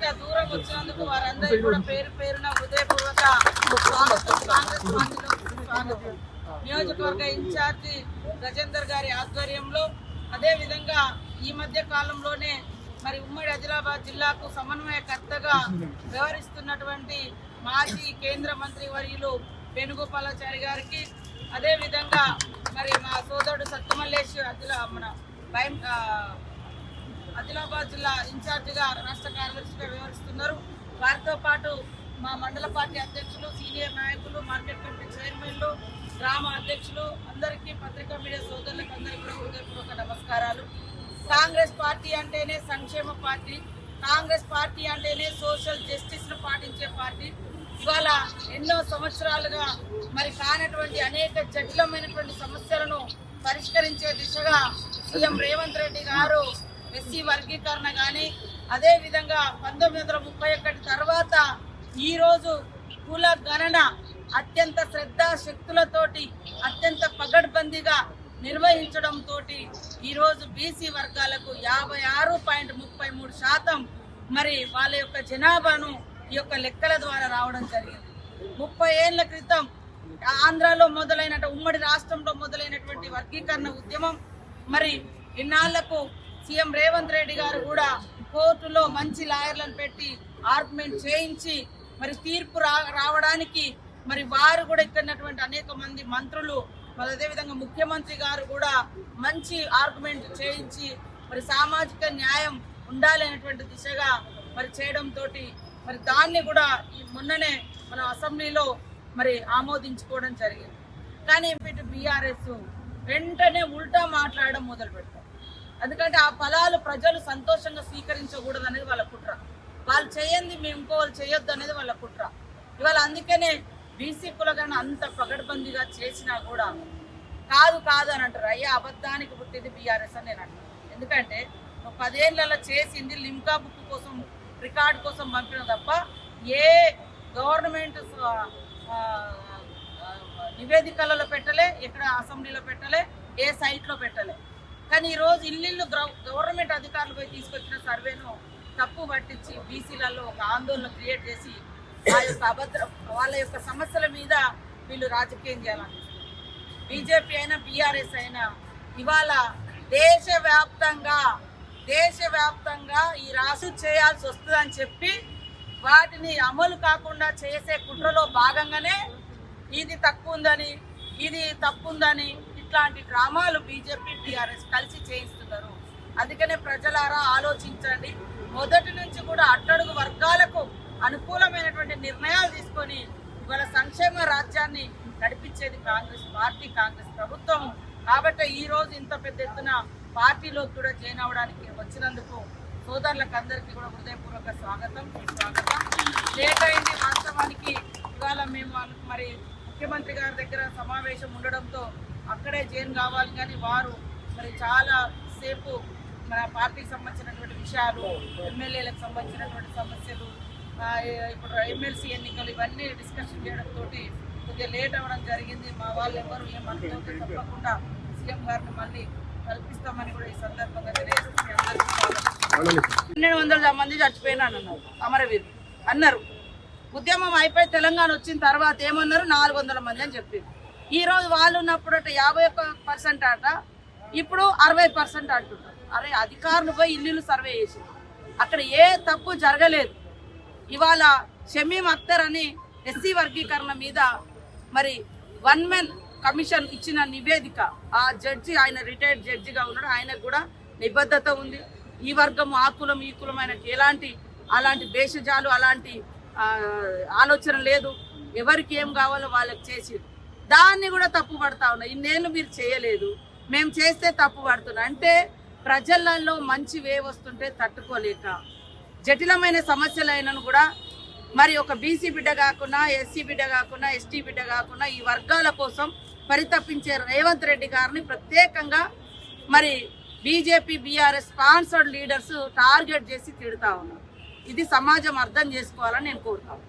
ఇంత దూరం వచ్చినందుకు వారందరికీ కూడా పేరు పేరున హృదయపూర్వక స్వాగతం. కాంగ్రెస్ పార్టీలో స్వాగతం. నియోజకవర్గ ఇన్ఛార్జి గజేందర్ గారి ఆధ్వర్యంలో, అదేవిధంగా ఈ మధ్య కాలంలోనే మరి ఉమ్మడి ఆదిలాబాద్ జిల్లాకు సమన్వయకర్తగా వ్యవహరిస్తున్నటువంటి మాజీ కేంద్ర మంత్రి వర్యులు వేణుగోపాలాచారి గారికి, అదేవిధంగా మరి మా సోదరుడు సత్తుమల్లేష్ మన ఆదిలాబాద్ జిల్లా ఇన్ఛార్జిగా రాష్ట్ర కార్యదర్శిగా వ్యవహరిస్తున్నారు. వారితో పాటు మా మండల పార్టీ అధ్యక్షులు, సీనియర్ నాయకులు, మార్కెట్ కమిటీ చైర్మన్లు, గ్రామ అధ్యక్షులు అందరికీ, పత్రికా మీడియా సోదరులకు అందరికీ కూడా హృదయపూర్వక నమస్కారాలు. కాంగ్రెస్ పార్టీ అంటేనే సంక్షేమ పార్టీ, కాంగ్రెస్ పార్టీ అంటేనే సోషల్ జస్టిస్ ను పాటించే పార్టీ. ఇవాళ ఎన్నో సంవత్సరాలుగా మరి కానటువంటి అనేక జటిలమైనటువంటి సమస్యలను పరిష్కరించే దిశగా సీఎం రేవంత్ రెడ్డి గారు ఎస్సీ వర్గీకరణ కానీ, అదేవిధంగా 1931 తర్వాత ఈరోజు కుల గణన అత్యంత శ్రద్ధాశక్తులతోటి అత్యంత పగడ్బందీగా నిర్వహించడంతో ఈరోజు బీసీ వర్గాలకు 56.33% మరి వాళ్ళ యొక్క జనాభాను ఈ యొక్క లెక్కల ద్వారా రావడం జరిగింది. 30 ఏళ్ల క్రితం ఆంధ్రాలో మొదలైన ఉమ్మడి రాష్ట్రంలో మొదలైనటువంటి వర్గీకరణ ఉద్యమం మరి ఇన్నాళ్లకు సీఎం రేవంత్ రెడ్డి గారు కూడా కోర్టులో మంచి లాయర్లను పెట్టి ఆర్గ్యుమెంట్ చేయించి మరి తీర్పు రావడానికి మరి వారు కూడా ఇక్కడటువంటి అనేక మంది మంత్రులు, అదేవిధంగా ముఖ్యమంత్రి గారు కూడా మంచి ఆర్గ్యుమెంట్ చేయించి మరి సామాజిక న్యాయం ఉండాలి అనేటువంటి దిశగా మరి చేయడంతో మరి దాన్ని కూడా ఈ మొన్ననే మన అసెంబ్లీలో మరి ఆమోదించుకోవడం జరిగింది. కానీ ఇటు బీఆర్ఎస్ వెంటనే ఉల్టా మాట్లాడడం మొదలు పెడతారు. ఎందుకంటే ఆ ఫలాలు ప్రజలు సంతోషంగా స్వీకరించకూడదు అనేది వాళ్ళ కుట్ర. వాళ్ళు చేయండి మేము ఇంకోళ్ళు చేయొద్దు అనేది వాళ్ళ కుట్ర. ఇవాళ అందుకనే బీసీ కులగణ అంత పగడ్బందీగా చేసినా కూడా కాదు అని అంటారు. అయ్యా అబద్ధానికి పుట్టింది బీఆర్ఎస్ అని నేను అంటాను. ఎందుకంటే 10 ఏళ్ళలో చేసింది లిమ్కా బుక్ కోసం, రికార్డు కోసం పంపిన తప్ప ఏ గవర్నమెంట్ నివేదికలలో పెట్టలే, ఎక్కడ అసెంబ్లీలో పెట్టలే, ఏ సైట్లో పెట్టలే. కానీ ఈరోజు ఇల్లు గవర్నమెంట్ అధికారులు పోయి తీసుకొచ్చిన సర్వేను తప్పు పట్టించి బీసీలలో ఒక ఆందోళన క్రియేట్ చేసి ఆ యొక్క వాళ్ళ యొక్క సమస్యల మీద వీళ్ళు రాజకీయం చేయాలనిపిస్తుంది. బీజేపీ అయినా బీఆర్ఎస్ అయినా ఇవాళ దేశవ్యాప్తంగా ఈ రాష్ట్రం చేయాల్సి వస్తుందని చెప్పి వాటిని అమలు కాకుండా చేసే కుట్రలో భాగంగానే ఇది తప్పుందని ఇట్లాంటి డ్రామాలు బీజేపీ బీఆర్ఎస్ కలిసి చేయిస్తున్నారు. అందుకనే ప్రజలారా ఆలోచించండి. మొదటి నుంచి కూడా అట్టడుగు వర్గాలకు అనుకూలమైనటువంటి నిర్ణయాలు తీసుకొని ఇవాళ సంక్షేమ రాజ్యాన్ని నడిపించేది కాంగ్రెస్ పార్టీ, కాంగ్రెస్ ప్రభుత్వం. కాబట్టి ఈ రోజు ఇంత పెద్ద ఎత్తున పార్టీలో కూడా జాయిన్ అవడానికి వచ్చినందుకు సోదరులకు అందరికీ కూడా హృదయపూర్వక స్వాగతం. లేట్ అయింది వాస్తవానికి. ఇవాళ మేము మరి ముఖ్యమంత్రి గారి దగ్గర సమావేశం ఉండడంతో అక్కడే జాయిన్ కావాలి, కానీ వారు మరి చాలా సేపు మన పార్టీకి సంబంధించినటువంటి విషయాలు, ఎమ్మెల్యేలకు సంబంధించినటువంటి సమస్యలు, ఇప్పుడు ఎమ్మెల్సీ ఎన్నికలు ఇవన్నీ డిస్కషన్ చేయడంతో కొద్దిగా లేట్ అవ్వడం జరిగింది. మా వాళ్ళు ఎవరు ఏమనుకుంటే తప్పకుండా సీఎం గారిని మళ్ళీ కల్పిస్తామని కూడా ఈ సందర్భంగా తెలియజేస్తుంది. 1200 మంది చచ్చిపోయినానన్నారు అమరవీరులు అన్నారు. ఉద్యమం అయిపోయి తెలంగాణ వచ్చిన తర్వాత ఏమన్నారు? 400 మంది అని చెప్పారు. ఈ రోజు వాళ్ళు ఉన్నప్పుడు 51% అట, ఇప్పుడు 60% అంటున్నారు. అరే అధికారులు పోయి ఇల్లు సర్వే చేసి అక్కడ ఏ తప్పు జరగలేదు. ఇవాళ షమీం అఖ్తర్ అని ఎస్సీ వర్గీకరణ మీద మరి 1 man కమిషన్ ఇచ్చిన నివేదిక, ఆ జడ్జి ఆయన రిటైర్డ్ జడ్జిగా ఉన్నాడు, ఆయనకు కూడా నిబద్ధత ఉంది. ఈ వర్గం ఆ కులం ఈ కులం ఆయనకి అలాంటి భేషజాలు అలాంటి ఆలోచన లేదు. ఎవరికి ఏం కావాలో వాళ్ళకి చేసి దాన్ని కూడా తప్పు పడతా ఉన్నాయి. ఇన్నేళ్ళు మీరు చేయలేదు, మేము చేస్తే తప్పు పడుతున్నా అంటే ప్రజలలో మంచి వేవ్ వస్తుంటే తట్టుకోలేక జటిలమైన సమస్యలైనను కూడా మరి ఒక బీసీ బిడ్డ కాకుండా, ఎస్సీ బిడ్డ కాకుండా, ఎస్టీ బిడ్డ కాకుండా ఈ వర్గాల కోసం పరితపించే రేవంత్ రెడ్డి గారిని ప్రత్యేకంగా మరి BJP BRS sponsored leaders target చేసి తిడతా ఉన్నారు. ఇది సమాజం అర్థం చేసుకోవాలని నేను కోరుతాను.